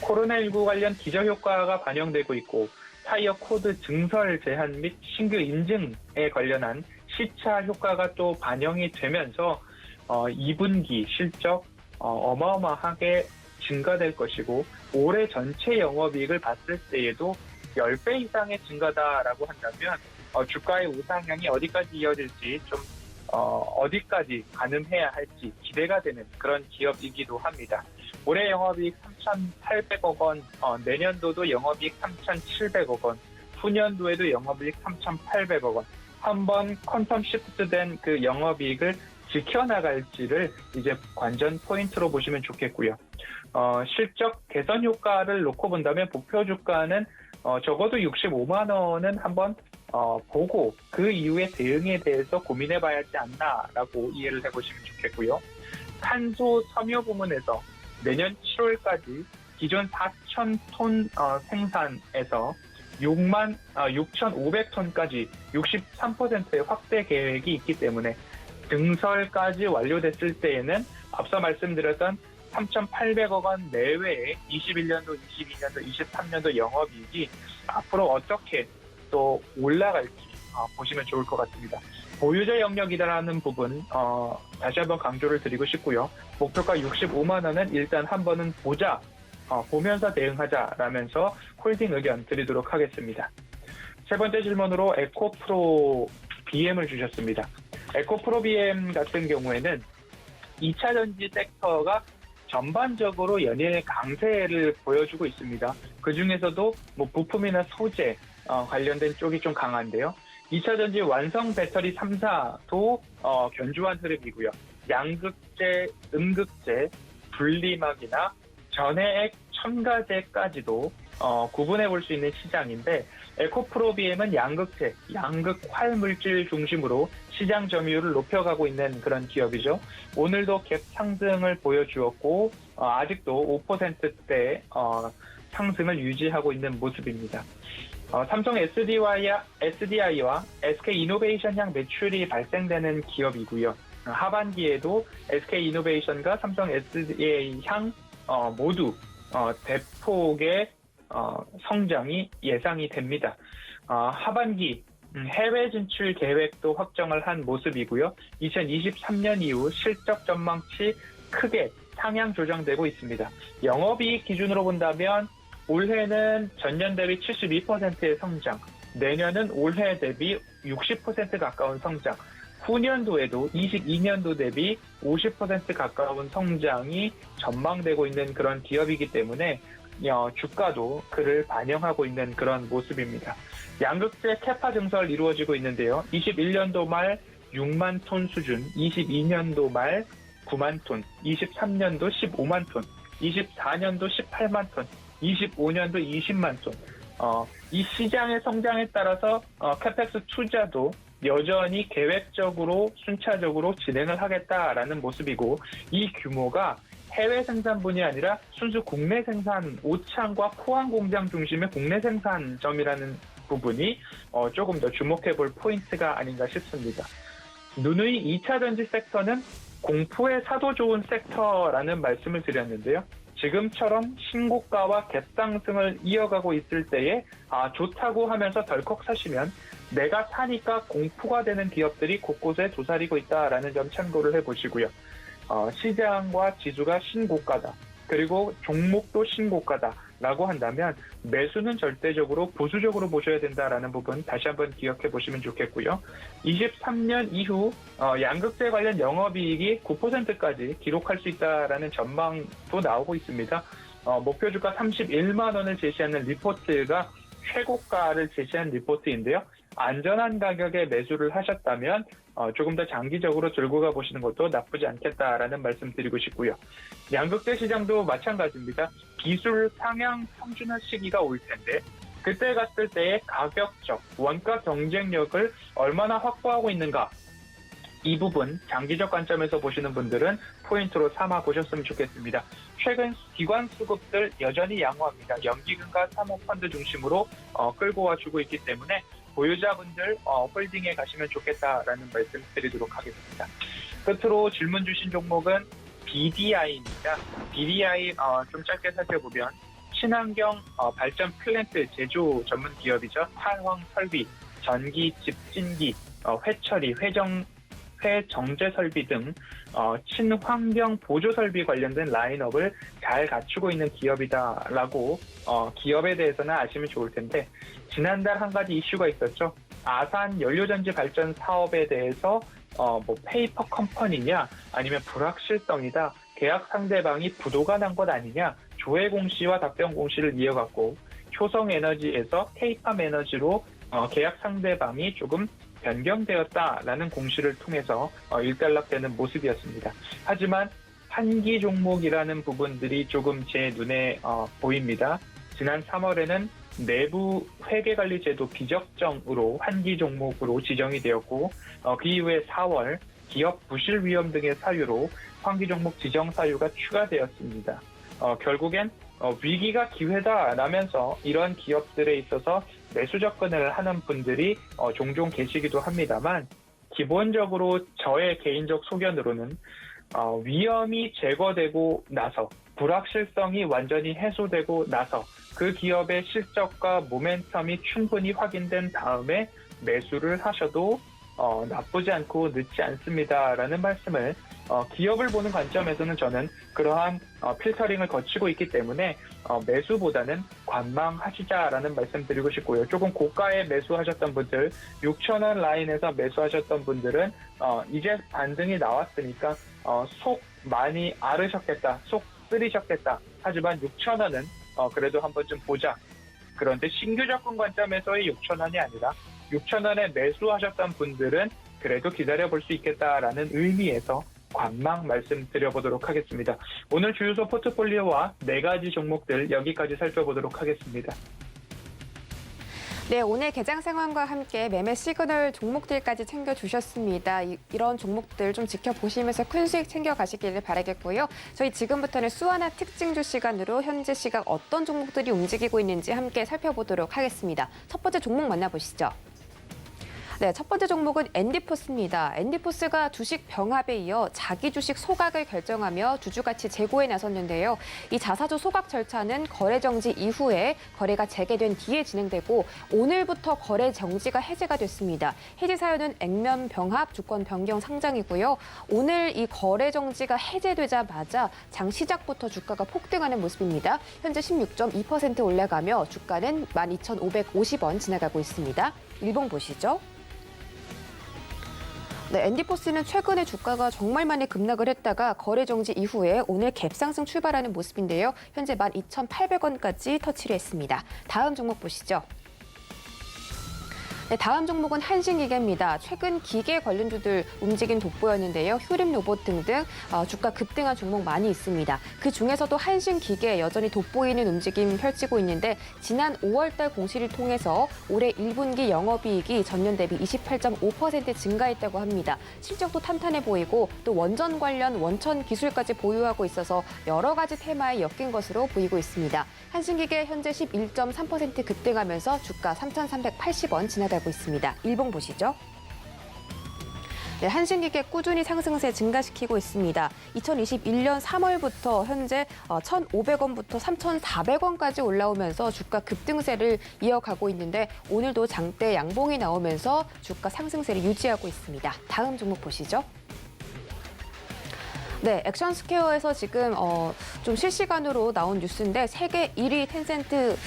코로나19 관련 기저효과가 반영되고 있고 타이어 코드 증설 제한 및 신규 인증에 관련한 시차 효과가 또 반영이 되면서 2분기 실적 어마어마하게 증가될 것이고 올해 전체 영업이익을 봤을 때에도 10배 이상의 증가다라고 한다면 주가의 우상향이 어디까지 이어질지 좀 어디까지 가늠해야 할지 기대가 되는 그런 기업이기도 합니다. 올해 영업이익 3,800억 원, 내년도도 영업이익 3,700억 원, 후년도에도 영업이익 3,800억 원. 한번 퀀텀 시프트된 그 영업이익을 지켜나갈지를 이제 관전 포인트로 보시면 좋겠고요. 실적 개선 효과를 놓고 본다면 목표 주가는 적어도 65만 원은 한번 보고 그 이후에 대응에 대해서 고민해봐야 하지 않나라고 이해를 해보시면 좋겠고요. 탄소 섬유 부문에서 내년 7월까지 기존 4,000톤 생산에서 6,500톤까지 63%의 확대 계획이 있기 때문에 증설까지 완료됐을 때에는 앞서 말씀드렸던 3,800억 원 내외의 21년도, 22년도, 23년도 영업이익이 앞으로 어떻게 또 올라갈지 보시면 좋을 것 같습니다. 보유자 영역이라는 부분 다시 한번 강조를 드리고 싶고요. 목표가 65만 원은 일단 한 번은 보면서 대응하자라면서 홀딩 의견 드리도록 하겠습니다. 세 번째 질문으로 에코프로 BM을 주셨습니다. 에코프로 BM 같은 경우에는 2차 전지 섹터가 전반적으로 연일 강세를 보여주고 있습니다. 그 중에서도 부품이나 소재 관련된 쪽이 좀 강한데요. 2차 전지 완성 배터리 3사도 견조한 흐름이고요. 양극재, 음극재, 분리막이나 전해액 첨가제까지도 구분해 볼 수 있는 시장인데 에코프로 BM은 양극재, 양극활 물질 중심으로 시장 점유율을 높여가고 있는 그런 기업이죠. 오늘도 갭 상승을 보여주었고 아직도 5%대 상승을 유지하고 있는 모습입니다. 삼성 SDI와 SK이노베이션 향 매출이 발생되는 기업이고요. 하반기에도 SK이노베이션과 삼성 SDI 향 모두 대폭의 성장이 예상이 됩니다. 하반기 해외 진출 계획도 확정을 한 모습이고요. 2023년 이후 실적 전망치 크게 상향 조정되고 있습니다. 영업이익 기준으로 본다면 올해는 전년 대비 72%의 성장, 내년은 올해 대비 60% 가까운 성장, 후년도에도 22년도 대비 50% 가까운 성장이 전망되고 있는 그런 기업이기 때문에 주가도 그를 반영하고 있는 그런 모습입니다. 양극재 캐파 증설 이루어지고 있는데요. 21년도 말 6만 톤 수준, 22년도 말 9만 톤, 23년도 15만 톤, 24년도 18만 톤, 25년도 20만 톤. 이 시장의 성장에 따라서 캐펙스 투자도 여전히 계획적으로 순차적으로 진행을 하겠다라는 모습이고, 이 규모가 해외 생산분이 아니라 순수 국내 생산, 오창과 포항 공장 중심의 국내 생산점이라는 부분이 조금 더 주목해 볼 포인트가 아닌가 싶습니다. 누누이 2차 전지 섹터는 공포에 사도 좋은 섹터라는 말씀을 드렸는데요. 지금처럼 신고가와 갭상승을 이어가고 있을 때에 좋다고 하면서 덜컥 사시면 내가 사니까 공포가 되는 기업들이 곳곳에 도사리고 있다라는 점 참고를 해보시고요. 시장과 지수가 신고가다. 그리고 종목도 신고가다라고 한다면 매수는 절대적으로 보수적으로 보셔야 된다라는 부분 다시 한번 기억해 보시면 좋겠고요. 23년 이후 양극재 관련 영업이익이 9%까지 기록할 수 있다라는 전망도 나오고 있습니다. 목표 주가 31만 원을 제시하는 리포트가 최고가를 제시한 리포트인데요. 안전한 가격에 매수를 하셨다면 조금 더 장기적으로 들고 가보시는 것도 나쁘지 않겠다라는 말씀 드리고 싶고요. 양극재 시장도 마찬가지입니다. 기술 상향 평준화 시기가 올 텐데 그때 갔을 때의 가격적 원가 경쟁력을 얼마나 확보하고 있는가, 이 부분 장기적 관점에서 보시는 분들은 포인트로 삼아 보셨으면 좋겠습니다. 최근 기관 수급들 여전히 양호합니다. 연기금과 사모펀드 중심으로 끌고 와주고 있기 때문에 보유자분들 홀딩에 가시면 좋겠다라는 말씀 드리도록 하겠습니다. 끝으로 질문 주신 종목은 BDI입니다. BDI 좀 짧게 살펴보면 친환경 발전 플랜트 제조 전문 기업이죠. 탄황 설비, 전기 집진기, 회처리, 회정제 설비 등 친환경 보조 설비 관련된 라인업을 잘 갖추고 있는 기업이다라고 기업에 대해서는 아시면 좋을 텐데, 지난달 한 가지 이슈가 있었죠. 아산 연료전지 발전 사업에 대해서 페이퍼 컴퍼니냐 아니면 불확실성이다, 계약 상대방이 부도가 난 것 아니냐, 조회 공시와 답변 공시를 이어갔고 효성에너지에서 K팜 에너지로 계약 상대방이 조금 변경되었다라는 공시를 통해서 일단락되는 모습이었습니다. 하지만 한기 종목이라는 부분들이 조금 제 눈에 보입니다. 지난 3월에는 내부 회계관리제도 비적정으로 한기 종목으로 지정이 되었고 그 이후에 4월 기업 부실 위험 등의 사유로 환기 종목 지정 사유가 추가되었습니다. 결국엔 위기가 기회다라면서 이런 기업들에 있어서 매수 접근을 하는 분들이 종종 계시기도 합니다만, 기본적으로 저의 개인적 소견으로는 위험이 제거되고 나서, 불확실성이 완전히 해소되고 나서 그 기업의 실적과 모멘텀이 충분히 확인된 다음에 매수를 하셔도 나쁘지 않고 늦지 않습니다라는 말씀을 기업을 보는 관점에서는 저는 그러한 필터링을 거치고 있기 때문에 매수보다는 관망하시자라는 말씀 드리고 싶고요. 조금 고가에 매수하셨던 분들, 6,000원 라인에서 매수하셨던 분들은 이제 반등이 나왔으니까 속 많이 앓으셨겠다, 속 쓰리셨겠다. 하지만 6,000원은 그래도 한 번쯤 보자. 그런데 신규 접근 관점에서의 6,000원이 아니라 6,000원에 매수하셨던 분들은 그래도 기다려볼 수 있겠다라는 의미에서 관망 말씀드려보도록 하겠습니다. 오늘 주유소 포트폴리오와 4가지 종목들 여기까지 살펴보도록 하겠습니다. 네, 오늘 개장 상황과 함께 매매 시그널 종목들까지 챙겨주셨습니다. 이런 종목들 좀 지켜보시면서 큰 수익 챙겨가시기를 바라겠고요. 저희 지금부터는 수완화 특징주 시간으로 현재 시각 어떤 종목들이 움직이고 있는지 함께 살펴보도록 하겠습니다. 첫 번째 종목 만나보시죠. 네, 첫 번째 종목은 앤디포스입니다. 앤디포스가 주식 병합에 이어 자기 주식 소각을 결정하며 주주가치 재고에 나섰는데요. 이 자사주 소각 절차는 거래 정지 이후에 거래가 재개된 뒤에 진행되고 오늘부터 거래 정지가 해제가 됐습니다. 해지 사유는 액면 병합 주권 변경 상장이고요. 오늘 이 거래 정지가 해제되자마자 장 시작부터 주가가 폭등하는 모습입니다. 현재 16.2% 올라가며 주가는 12,550원 지나가고 있습니다. 일봉 보시죠. 네, 앤디포스는 최근에 주가가 정말 많이 급락을 했다가 거래 정지 이후에 오늘 갭상승 출발하는 모습인데요. 현재 12,800원까지 터치를 했습니다. 다음 종목 보시죠. 네, 다음 종목은 한신기계입니다. 최근 기계 관련주들 움직임 돋보였는데요. 휴림 로봇 등등 주가 급등한 종목 많이 있습니다. 그 중에서도 한신기계 여전히 돋보이는 움직임 펼치고 있는데 지난 5월달 공시를 통해서 올해 1분기 영업이익이 전년 대비 28.5% 증가했다고 합니다. 실적도 탄탄해 보이고 또 원전 관련 원천 기술까지 보유하고 있어서 여러 가지 테마에 엮인 것으로 보이고 있습니다. 한신기계 현재 11.3% 급등하면서 주가 3,380원 지나가고 있습니다. 일봉 보시죠. 네, 한신기계 꾸준히 상승세 증가시키고 있습니다. 2021년 3월부터 현재 1,500원부터 3,400원까지 올라오면서 주가 급등세를 이어가고 있는데 오늘도 장대 양봉이 나오면서 주가 상승세를 유지하고 있습니다. 다음 종목 보시죠. 네, 액션스퀘어에서 지금 좀 실시간으로 나온 뉴스인데 세계 1위 텐센트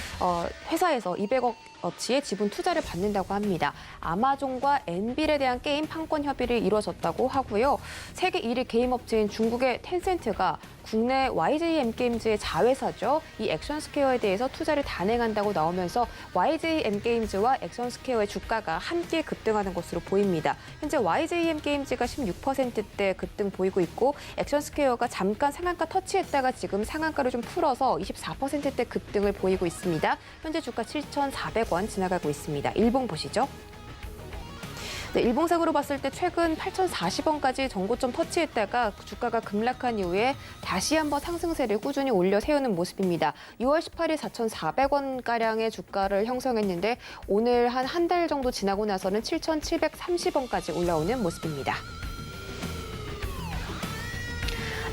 회사에서 200억 어치의 지분 투자를 받는다고 합니다. 아마존과 엔빌에 대한 게임 판권 협의를 이루어졌다고 하고요. 세계 1위 게임 업체인 중국의 텐센트가 국내 YJM게임즈의 자회사죠. 이 액션스퀘어에 대해서 투자를 단행한다고 나오면서 YJM게임즈와 액션스퀘어의 주가가 함께 급등하는 것으로 보입니다. 현재 YJM게임즈가 16%대 급등 보이고 있고 액션스퀘어가 잠깐 상한가 터치했다가 지금 상한가를 좀 풀어서 24%대 급등을 보이고 있습니다. 현재 주가 7,400원 지나가고 있습니다. 일봉 보시죠. 네, 일봉상으로 봤을 때 최근 8,040원까지 전고점 터치했다가 주가가 급락한 이후에 다시 한번 상승세를 꾸준히 올려 세우는 모습입니다. 6월 18일 4,400원가량의 주가를 형성했는데 오늘 한 달 정도 지나고 나서는 7,730원까지 올라오는 모습입니다.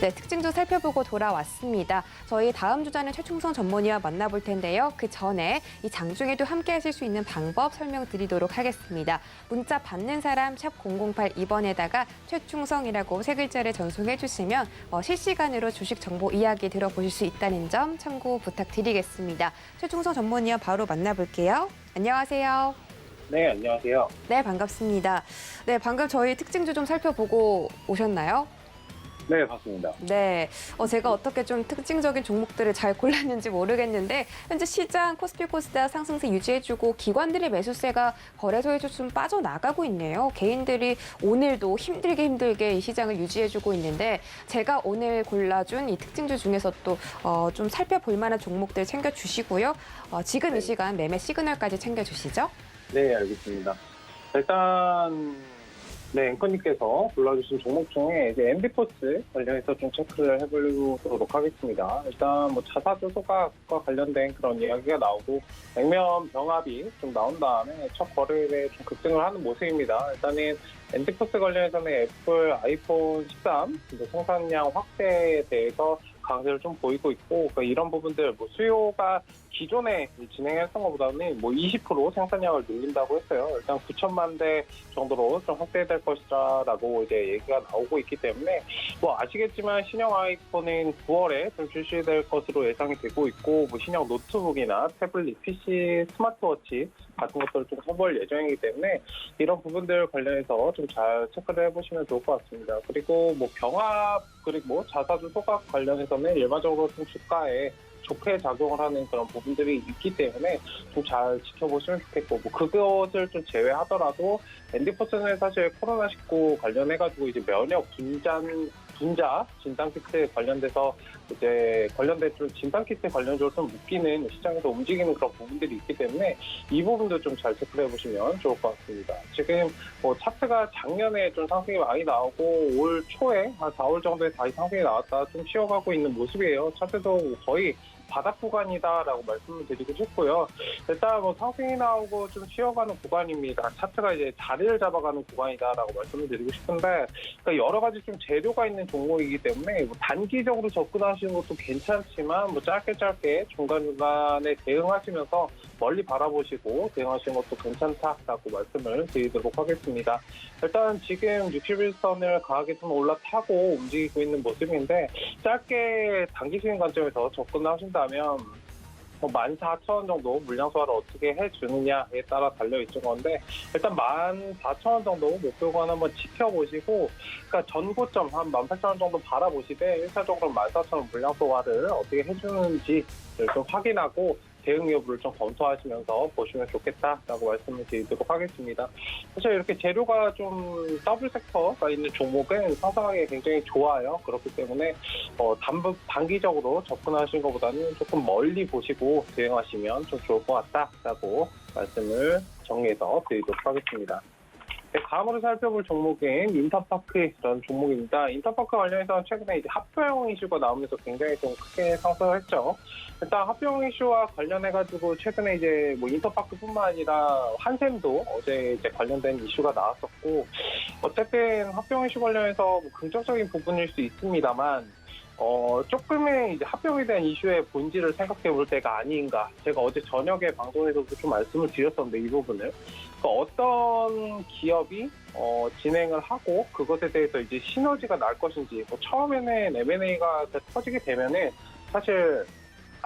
네, 특징도 살펴보고 돌아왔습니다. 저희 다음 주자는 최충성 전문의와 만나볼 텐데요. 그 전에 이 장중에도 함께 하실 수 있는 방법 설명드리도록 하겠습니다. 문자 받는 사람 샵 008-2번에다가 최충성이라고 세 글자를 전송해 주시면 실시간으로 주식 정보 이야기 들어보실 수 있다는 점 참고 부탁드리겠습니다. 최충성 전문의와 바로 만나볼게요. 안녕하세요. 네, 안녕하세요. 네, 반갑습니다. 네, 방금 저희 특징주 좀 살펴보고 오셨나요? 네, 봤습니다. 네, 제가 어떻게 좀 특징적인 종목들을 잘 골랐는지 모르겠는데 현재 시장 코스피 코스닥 상승세 유지해주고 기관들의 매수세가 거래소에서 좀 빠져나가고 있네요. 개인들이 오늘도 힘들게 이 시장을 유지해주고 있는데 제가 오늘 골라준 이 특징주 중에서 또 좀 살펴볼 만한 종목들 챙겨주시고요. 지금 이 시간 매매 시그널까지 챙겨주시죠. 네, 알겠습니다. 일단 네, 앵커님께서 골라주신 종목 중에 이제 앤디포스 관련해서 좀 체크를 해보도록 하겠습니다. 일단 뭐 자사주 소각과 관련된 그런 이야기가 나오고 액면 병합이 좀 나온 다음에 첫 거래일에 좀 급등을 하는 모습입니다. 일단은 앤디포스 관련해서는 애플 아이폰 13 생산량 확대에 대해서 강세를 좀 보이고 있고 그러니까 이런 부분들 뭐 수요가 기존에 진행했던 것보다는 뭐 20% 생산량을 늘린다고 했어요. 일단 9천만 대 정도로 좀 확대될 것이다라고 이제 얘기가 나오고 있기 때문에 뭐 아시겠지만 신형 아이폰은 9월에 좀 출시될 것으로 예상이 되고 있고 뭐 신형 노트북이나 태블릿, PC, 스마트워치 같은 것들을 좀 선보일 예정이기 때문에 이런 부분들 관련해서 좀 잘 체크를 해보시면 좋을 것 같습니다. 그리고 뭐 병합 그리고 뭐 자사주 소각 관련해서는 일반적으로 좀 주가에 좋게 작용을 하는 그런 부분들이 있기 때문에 좀 잘 지켜보시면 좋겠고 뭐 그것을 좀 제외하더라도 앤디포스는 사실 코로나19 관련해가지고 이제 면역 분자 진단키트 관련돼서 이제 관련된 좀 진단키트 관련적으로 좀 묶이는 시장에서 움직이는 그런 부분들이 있기 때문에 이 부분도 좀 잘 체크해 보시면 좋을 것 같습니다. 지금 뭐 차트가 작년에 좀 상승이 많이 나오고 올 초에 한 4월 정도에 다시 상승이 나왔다 좀 쉬어가고 있는 모습이에요. 차트도 거의 바닥 구간이다라고 말씀을 드리고 싶고요. 일단 뭐 상승이 나오고 좀 쉬어가는 구간입니다. 차트가 이제 자리를 잡아가는 구간이다라고 말씀을 드리고 싶은데, 그러니까 여러 가지 좀 재료가 있는 종목이기 때문에 뭐 단기적으로 접근하시는 것도 괜찮지만 뭐 짧게 중간중간에 대응하시면서 멀리 바라보시고 대응하시는 것도 괜찮다라고 말씀을 드리도록 하겠습니다. 일단 지금 61선을 강하게 좀 올라타고 움직이고 있는 모습인데, 짧게 단기적인 관점에서 접근을 하신다면 14,000원 정도 물량 소화를 어떻게 해주느냐에 따라 달려있는 건데, 일단 14,000원 정도 목표권 한번 지켜보시고, 그러니까 전고점 한 18,000원 정도 바라보시되 1차적으로 14,000원 물량 소화를 어떻게 해주는지를 좀 확인하고 대응 여부를 좀 검토하시면서 보시면 좋겠다라고 말씀을 드리도록 하겠습니다. 사실 이렇게 재료가 좀 더블 섹터가 있는 종목은 상승하기 굉장히 좋아요. 그렇기 때문에 단기적으로 접근하시는 것보다는 조금 멀리 보시고 대응하시면 좀 좋을 것 같다라고 말씀을 정리해서 드리도록 하겠습니다. 네, 다음으로 살펴볼 종목은 인터파크라는 종목입니다. 인터파크 관련해서 최근에 이제 합병 이슈가 나오면서 굉장히 좀 크게 상승을 했죠. 일단 합병 이슈와 관련해가지고 최근에 이제 뭐 인터파크뿐만 아니라 한샘도 어제 이제 관련된 이슈가 나왔었고, 어쨌든 합병 이슈 관련해서 뭐 긍정적인 부분일 수 있습니다만, 조금의 이제 합병에 대한 이슈의 본질을 생각해 볼 때가 아닌가. 제가 어제 저녁에 방송에서도 좀 말씀을 드렸었는데, 이 부분을. 어떤 기업이 진행을 하고 그것에 대해서 이제 시너지가 날 것인지, 뭐 처음에는 M&A가 터지게 되면은 사실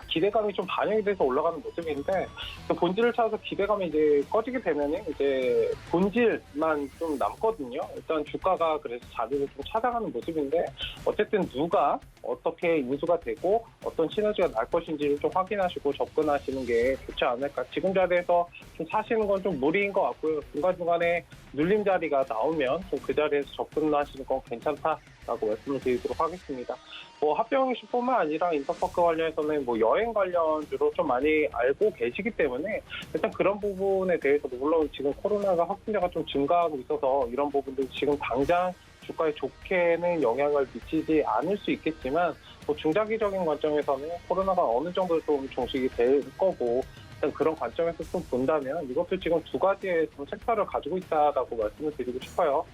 기대감이 좀 반영이 돼서 올라가는 모습인데, 그 본질을 찾아서 기대감이 이제 꺼지게 되면은 이제 본질만 좀 남거든요. 일단 주가가 그래서 자리를 좀 찾아가는 모습인데, 어쨌든 누가 어떻게 인수가 되고 어떤 시너지가 날 것인지를 좀 확인하시고 접근하시는 게 좋지 않을까. 지금 자리에서 좀 사시는 건 좀 무리인 것 같고요. 중간중간에 눌림 자리가 나오면 좀 그 자리에서 접근하시는 건 괜찮다라고 말씀을 드리도록 하겠습니다. 뭐 합병 이슈뿐만 아니라 인터파크 관련해서는 뭐 여행 관련주로 좀 많이 알고 계시기 때문에 일단 그런 부분에 대해서도, 물론 지금 코로나가 확진자가 좀 증가하고 있어서 이런 부분들 지금 당장 주가에 좋게는 영향을 미치지 않을 수 있겠지만, 뭐 중장기적인 관점에서는 코로나가 어느 정도 좀 종식이 될 거고, 일단 그런 관점에서 좀 본다면 이것도 지금 두 가지의 좀 섹터를 가지고 있다라고 말씀을 드리고 싶어요.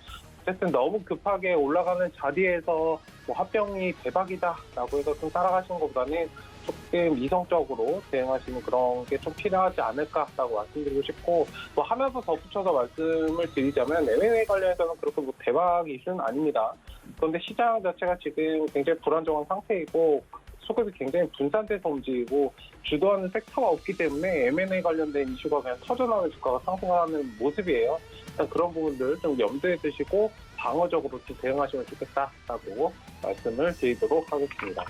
어쨌든 너무 급하게 올라가는 자리에서 뭐 합병이 대박이다라고 해서 좀 따라가시는 것보다는 조금 이성적으로 대응하시는 그런 게 좀 필요하지 않을까라고 말씀드리고 싶고, 뭐 하면서 덧붙여서 말씀을 드리자면 M&A 관련해서는 그렇게 뭐 대박 이슈는 아닙니다. 그런데 시장 자체가 지금 굉장히 불안정한 상태이고 수급이 굉장히 분산돼서 움직이고 주도하는 섹터가 없기 때문에 M&A 관련된 이슈가 그냥 터져나오는 주가가 상승하는 모습이에요. 일단 그런 부분들 좀 염두에 두시고 방어적으로 좀 대응하시면 좋겠다라고 말씀을 드리도록 하겠습니다.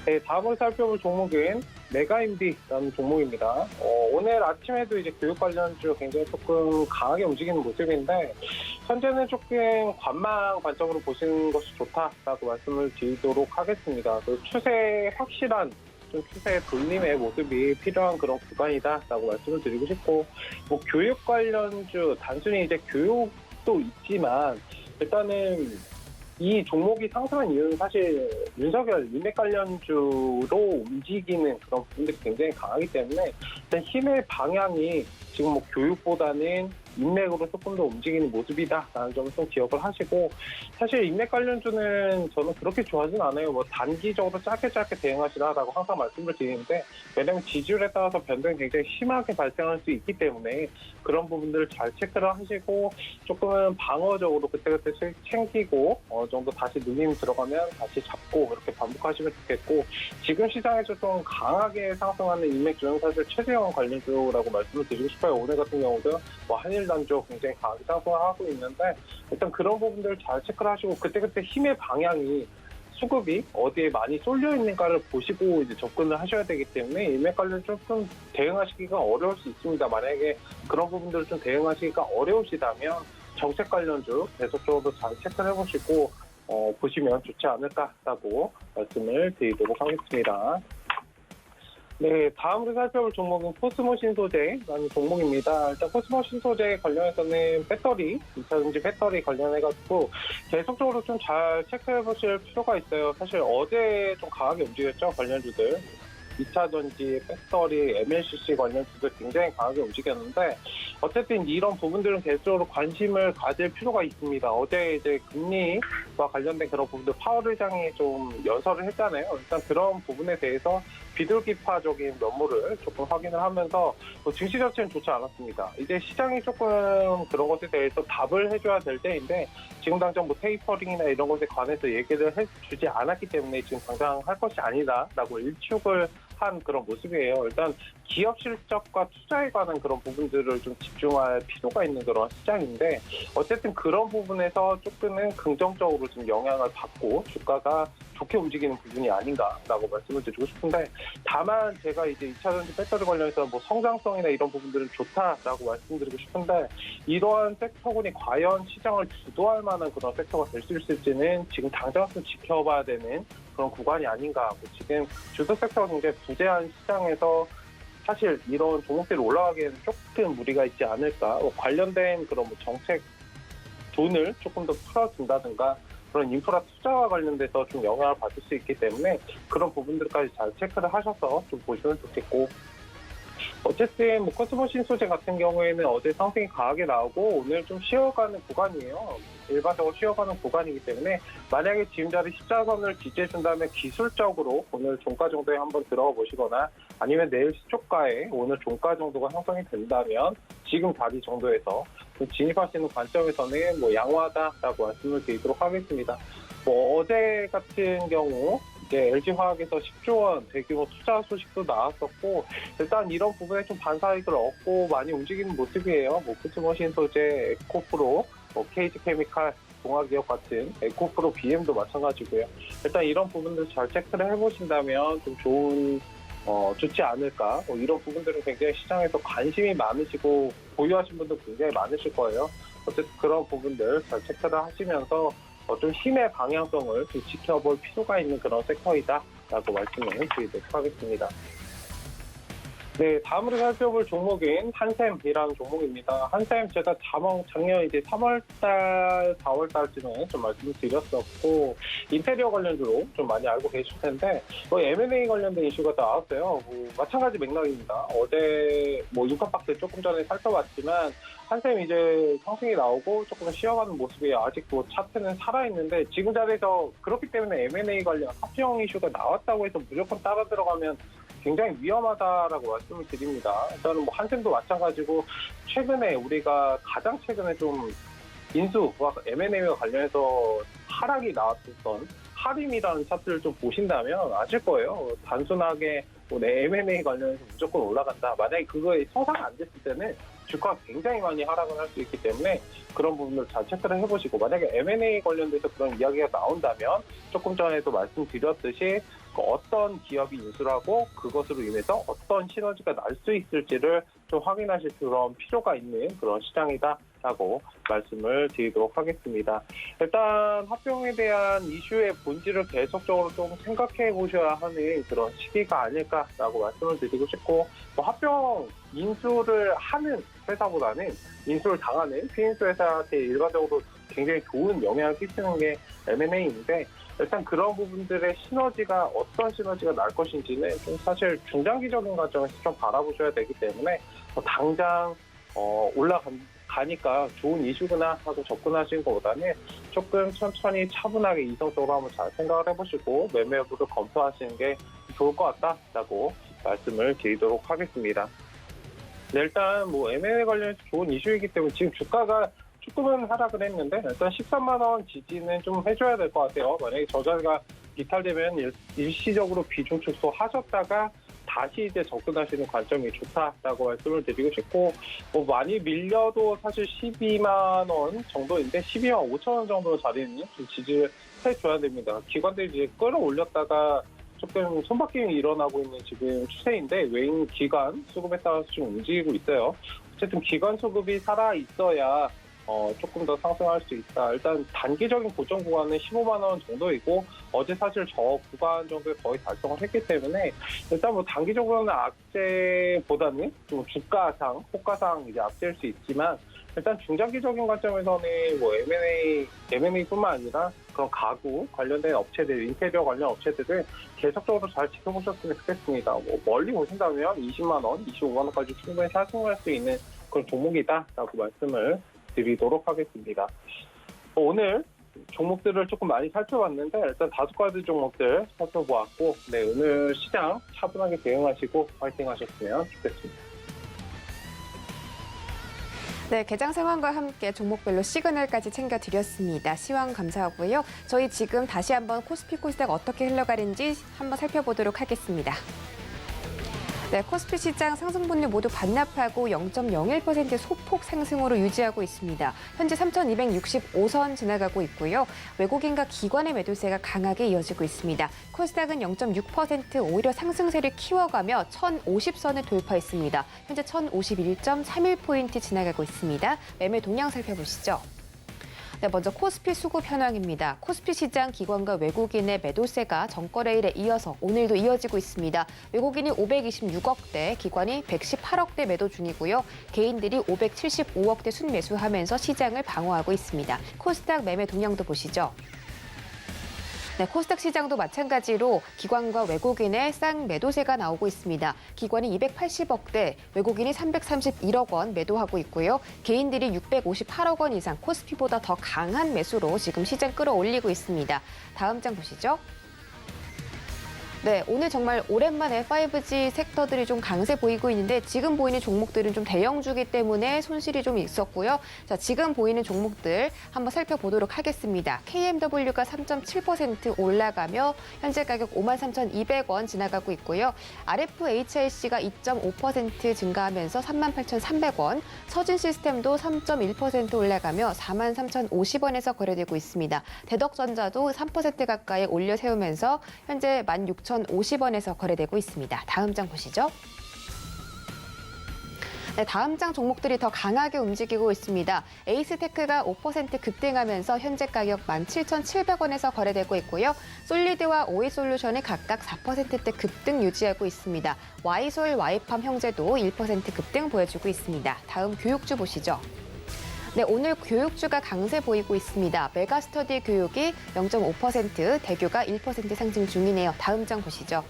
네, 다음으로 살펴볼 종목은 메가인비라는 종목입니다. 오늘 아침에도 이제 교육 관련주 굉장히 조금 강하게 움직이는 모습인데, 현재는 조금 관망 관점으로 보시는 것이 좋다라고 말씀을 드리도록 하겠습니다. 그 추세 확실한 좀 추세 돌림의 모습이 필요한 그런 구간이다라고 말씀을 드리고 싶고, 뭐 교육 관련주 단순히 이제 교육도 있지만 일단은 이 종목이 상승한 이유는 사실 윤석열 인맥 관련주로 움직이는 그런 부분들이 굉장히 강하기 때문에 일단 힘의 방향이 지금 뭐 교육보다는 인맥으로 조금 더 움직이는 모습이다라는 점을 좀 기억을 하시고, 사실 인맥 관련주는 저는 그렇게 좋아하진 않아요. 뭐 단기적으로 짧게 대응하시라라고 항상 말씀을 드리는데, 왜냐하면 지지율에 따라서 변동이 굉장히 심하게 발생할 수 있기 때문에 그런 부분들을 잘 체크를 하시고 조금은 방어적으로 그때그때 챙기고 어느 정도 다시 눌림이 들어가면 다시 잡고 이렇게 반복하시면 좋겠고, 지금 시장에서 좀 강하게 상승하는 인맥주는 사실 최재형 관련주라고 말씀을 드리고 싶어요. 오늘 같은 경우도 뭐 한일단주 굉장히 강하게 상승을 하고 있는데, 일단 그런 부분들을 잘 체크를 하시고 그때그때 힘의 방향이 수급이 어디에 많이 쏠려 있는가를 보시고 이제 접근을 하셔야 되기 때문에 인맥 관련 조금 대응하시기가 어려울 수 있습니다. 만약에 그런 부분들을 좀 대응하시기가 어려우시다면 정책 관련주 계속적으로 잘 체크를 해보시고 보시면 좋지 않을까라고 말씀을 드리도록 하겠습니다. 네, 다음으로 살펴볼 종목은 코스모 신소재라는 종목입니다. 일단 코스모 신소재 관련해서는 배터리, 2차전지 배터리 관련해가지고 계속적으로 좀 잘 체크해보실 필요가 있어요. 사실 어제 좀 강하게 움직였죠, 관련주들. 2차전지, 배터리, MLCC 관련주들 굉장히 강하게 움직였는데 어쨌든 이런 부분들은 계속적으로 관심을 가질 필요가 있습니다. 어제 이제 금리와 관련된 그런 부분들 파월 의장이 좀 연설을 했잖아요. 일단 그런 부분에 대해서 비둘기파적인 면모를 조금 확인을 하면서 증시 자체는 좋지 않았습니다. 이제 시장이 조금 그런 것에 대해서 답을 해줘야 될 때인데 지금 당장 뭐 테이퍼링이나 이런 것에 관해서 얘기를 해주지 않았기 때문에 지금 당장 할 것이 아니다라고 일축을 한 그런 모습이에요. 일단 기업 실적과 투자에 관한 그런 부분들을 좀 집중할 필요가 있는 그런 시장인데 어쨌든 그런 부분에서 조금은 긍정적으로 좀 영향을 받고 주가가 좋게 움직이는 부분이 아닌가라고 말씀을 드리고 싶은데 다만 제가 이제 2차전지 배터리 관련해서 뭐 성장성이나 이런 부분들은 좋다라고 말씀드리고 싶은데 이러한 섹터군이 과연 시장을 주도할 만한 그런 섹터가 될 수 있을지는 지금 당장 좀 지켜봐야 되는 그런 구간이 아닌가 하고 지금 주도 섹터가 굉장히 부재한 시장에서 사실 이런 종목들이 올라가기에는 조금 무리가 있지 않을까 관련된 그런 뭐 정책 돈을 조금 더 풀어준다든가 그런 인프라 투자와 관련돼서 좀 영향을 받을 수 있기 때문에 그런 부분들까지 잘 체크를 하셔서 좀 보시면 좋겠고 어쨌든 뭐 코스모 신소재 같은 경우에는 어제 상승이 강하게 나오고 오늘 좀 쉬어가는 구간이에요. 일반적으로 쉬어가는 구간이기 때문에 만약에 지금 자리 십자선을 지지해준다면 기술적으로 오늘 종가 정도에 한번 들어가 보시거나 아니면 내일 시초가에 오늘 종가 정도가 형성이 된다면 지금 자리 정도에서 진입하시는 관점에서는 뭐 양호하다라고 말씀을 드리도록 하겠습니다. 뭐 어제 같은 경우 이제 LG화학에서 10조 원 대규모 투자 소식도 나왔었고 일단 이런 부분에 좀 반사이익을 얻고 많이 움직이는 모습이에요. 뭐 코스모 신소재, 에코프로, 뭐 KG케미칼, 동아기업 같은 에코프로 BM도 마찬가지고요. 일단 이런 부분들 잘 체크를 해보신다면 좀 좋지 않을까. 이런 부분들은 굉장히 시장에서 관심이 많으시고 보유하신 분도 굉장히 많으실 거예요. 어쨌든 그런 부분들 잘 체크를 하시면서 좀 힘의 방향성을 좀 지켜볼 필요가 있는 그런 섹터이다라고 말씀을 드리도록 하겠습니다. 네, 다음으로 살펴볼 종목인 한샘이라는 종목입니다. 한샘 제가 작년 이제 3월달, 4월달쯤에 좀 말씀을 드렸었고 인테리어 관련주로 좀 많이 알고 계실 텐데 M&A 관련된 이슈가 나왔어요. 마찬가지 맥락입니다. 어제 인터박스 조금 전에 살펴봤지만 한샘 이제 상승이 나오고 조금 쉬어가는 모습이 아직도 차트는 살아있는데 지금 자리에서 그렇기 때문에 M&A 관련 합병 이슈가 나왔다고 해서 무조건 따라 들어가면 굉장히 위험하다라고 말씀을 드립니다. 일단은 한샘도 마찬가지고 최근에 우리가 가장 최근에 좀 인수와 M&A와 관련해서 하락이 나왔었던 하림이라는 차트를 좀 보신다면 아실 거예요. 단순하게 M&A 관련해서 무조건 올라간다. 만약에 그거에 성사가 안 됐을 때는 주가가 굉장히 많이 하락을 할 수 있기 때문에 그런 부분을 잘 체크를 해보시고 만약에 M&A 관련돼서 그런 이야기가 나온다면 조금 전에도 말씀드렸듯이 어떤 기업이 인수를 하고 그것으로 인해서 어떤 시너지가 날 수 있을지를 좀 확인하실 그런 필요가 있는 그런 시장이다라고 말씀을 드리도록 하겠습니다. 일단 합병에 대한 이슈의 본질을 계속적으로 좀 생각해 보셔야 하는 그런 시기가 아닐까라고 말씀을 드리고 싶고 합병 인수를 하는 회사보다는 인수를 당하는 피인수 회사한테 일반적으로 굉장히 좋은 영향을 끼치는 게 M&A인데 일단 그런 부분들의 시너지가 어떤 시너지가 날 것인지는 좀 사실 중장기적인 관점에서 좀 바라보셔야 되기 때문에 당장 올라가니까 좋은 이슈구나 하고 접근하시는 것보다는 조금 천천히 차분하게 이성적으로 한번 잘 생각을 해보시고 매매 여부를 검토하시는 게 좋을 것 같다라고 말씀을 드리도록 하겠습니다. 네, 일단 M&A 관련해서 좋은 이슈이기 때문에 지금 주가가 조금은 하락을 했는데 일단 13만 원 지지는 좀 해줘야 될 것 같아요. 만약에 저 자리가 이탈되면 일시적으로 비중 축소하셨다가 다시 이제 접근하시는 관점이 좋다라고 말씀을 드리고 싶고 많이 밀려도 사실 12만 원 정도인데 12만 5천 원 정도 자리는 좀 지지를 해줘야 됩니다. 기관들이 이제 끌어올렸다가 조금 손바뀜이 일어나고 있는 지금 추세인데 외인 기관 수급에 따라서 좀 움직이고 있어요. 어쨌든 기관 수급이 살아 있어야 조금 더 상승할 수 있다. 일단 단기적인 고점 구간은 15만 원 정도이고 어제 사실 저 구간 정도에 거의 달성을 했기 때문에 일단 뭐 단기적으로는 악재보다는 좀 주가상, 호가상 이제 악재일 수 있지만 일단 중장기적인 관점에서는 뭐 M&A뿐만 아니라 그런 가구 관련된 업체들, 인테리어 관련 업체들을 계속적으로 잘 지켜보셨으면 좋겠습니다. 뭐 멀리 보신다면 20만 원, 25만 원까지 충분히 상승할 수 있는 그런 종목이다라고 말씀을 드리도록 하겠습니다. 오늘 종목들을 조금 많이 살펴봤는데 일단 5가지 종목들 살펴보았고 오늘 시장 차분하게 대응하시고 파이팅 하셨으면 좋겠습니다. 네, 개장 상황과 함께 종목별로 시그널까지 챙겨드렸습니다. 시황 감사하고요. 저희 지금 다시 한번 코스피 코스닥 어떻게 흘러가는지 한번 살펴보도록 하겠습니다. 네, 코스피 시장 상승분류 모두 반납하고 0.01% 소폭 상승으로 유지하고 있습니다. 현재 3,265선 지나가고 있고요. 외국인과 기관의 매도세가 강하게 이어지고 있습니다. 코스닥은 0.6% 오히려 상승세를 키워가며 1,050선을 돌파했습니다. 현재 1,051.31포인트 지나가고 있습니다. 매매 동향 살펴보시죠. 네, 먼저 코스피 수급 현황입니다. 코스피 시장 기관과 외국인의 매도세가 전거래일에 이어서 오늘도 이어지고 있습니다. 외국인이 526억대, 기관이 118억대 매도 중이고요. 개인들이 575억대 순매수하면서 시장을 방어하고 있습니다. 코스닥 매매 동향도 보시죠. 네, 코스닥 시장도 마찬가지로 기관과 외국인의 쌍 매도세가 나오고 있습니다. 기관이 280억대, 외국인이 331억 원 매도하고 있고요. 개인들이 658억 원 이상 코스피보다 더 강한 매수로 지금 시장 끌어올리고 있습니다. 다음 장 보시죠. 네, 오늘 정말 오랜만에 5G 섹터들이 좀 강세 보이고 있는데 지금 보이는 종목들은 좀 대형주기 때문에 손실이 좀 있었고요. 자, 지금 보이는 종목들 한번 살펴보도록 하겠습니다. KMW가 3.7% 올라가며 현재 가격 53,200원 지나가고 있고요. RFHIC가 2.5% 증가하면서 38,300원, 서진시스템도 3.1% 올라가며 43,050원에서 거래되고 있습니다. 대덕전자도 3% 가까이 올려 세우면서 현재 16,050원에서 거래되고 있습니다. 다음 장 보시죠. 네, 다음 장 종목들이 더 강하게 움직이고 있습니다. 에이스테크가 5% 급등하면서 현재 가격 17,700원에서 거래되고 있고요. 솔리드와 오이솔루션이 각각 4%대 급등 유지하고 있습니다. 와이솔, 와이팜 형제도 1% 급등 보여주고 있습니다. 다음 교육주 보시죠. 네, 오늘 교육주가 강세 보이고 있습니다. 메가스터디 교육이 0.5%, 대교가 1% 상승 중이네요. 다음 장 보시죠.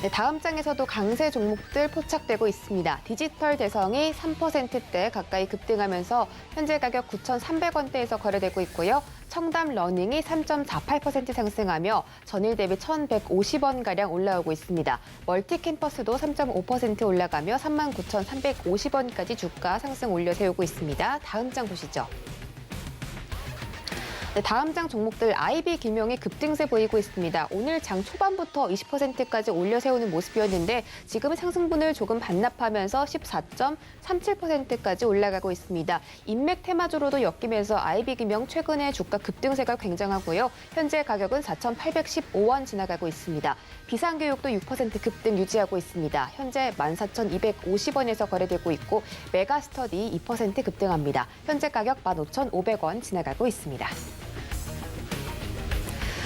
네, 다음 장에서도 강세 종목들 포착되고 있습니다. 디지털 대성이 3%대 가까이 급등하면서 현재 가격 9,300원대에서 거래되고 있고요. 청담 러닝이 3.48% 상승하며 전일 대비 1,150원가량 올라오고 있습니다. 멀티캠퍼스도 3.5% 올라가며 39,350원까지 주가 상승 올려 세우고 있습니다. 다음 장 보시죠. 네, 다음 장 종목들 IB금융이 급등세 보이고 있습니다. 오늘 장 초반부터 20%까지 올려 세우는 모습이었는데 지금은 상승분을 조금 반납하면서 14.37%까지 올라가고 있습니다. 인맥 테마주로도 엮이면서 IB금융 최근에 주가 급등세가 굉장하고요. 현재 가격은 4,815원 지나가고 있습니다. 비상교육도 6% 급등 유지하고 있습니다. 현재 14,250원에서 거래되고 있고 메가스터디 2% 급등합니다. 현재 가격 15,500원 지나가고 있습니다.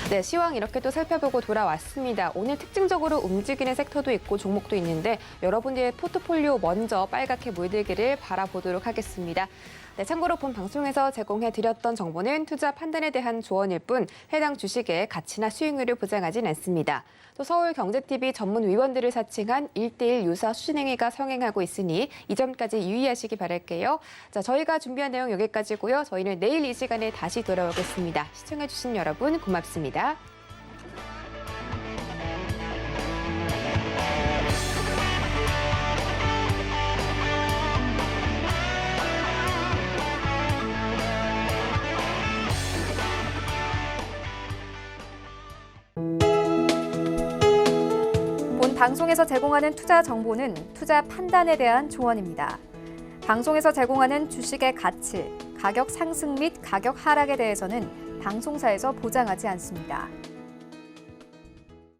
네, 시황 이렇게 또 살펴보고 돌아왔습니다. 오늘 특징적으로 움직이는 섹터도 있고 종목도 있는데 여러분들의 포트폴리오 먼저 빨갛게 물들기를 바라보도록 하겠습니다. 네, 참고로 본 방송에서 제공해드렸던 정보는 투자 판단에 대한 조언일 뿐 해당 주식의 가치나 수익률을 보장하진 않습니다. 또 서울경제TV 전문 위원들을 사칭한 1:1 유사 수신행위가 성행하고 있으니 이 점까지 유의하시기 바랄게요. 자, 저희가 준비한 내용 여기까지고요. 저희는 내일 이 시간에 다시 돌아오겠습니다. 시청해주신 여러분 고맙습니다. 방송에서 제공하는 투자 정보는 투자 판단에 대한 조언입니다. 방송에서 제공하는 주식의 가치, 가격 상승 및 가격 하락에 대해서는 방송사에서 보장하지 않습니다.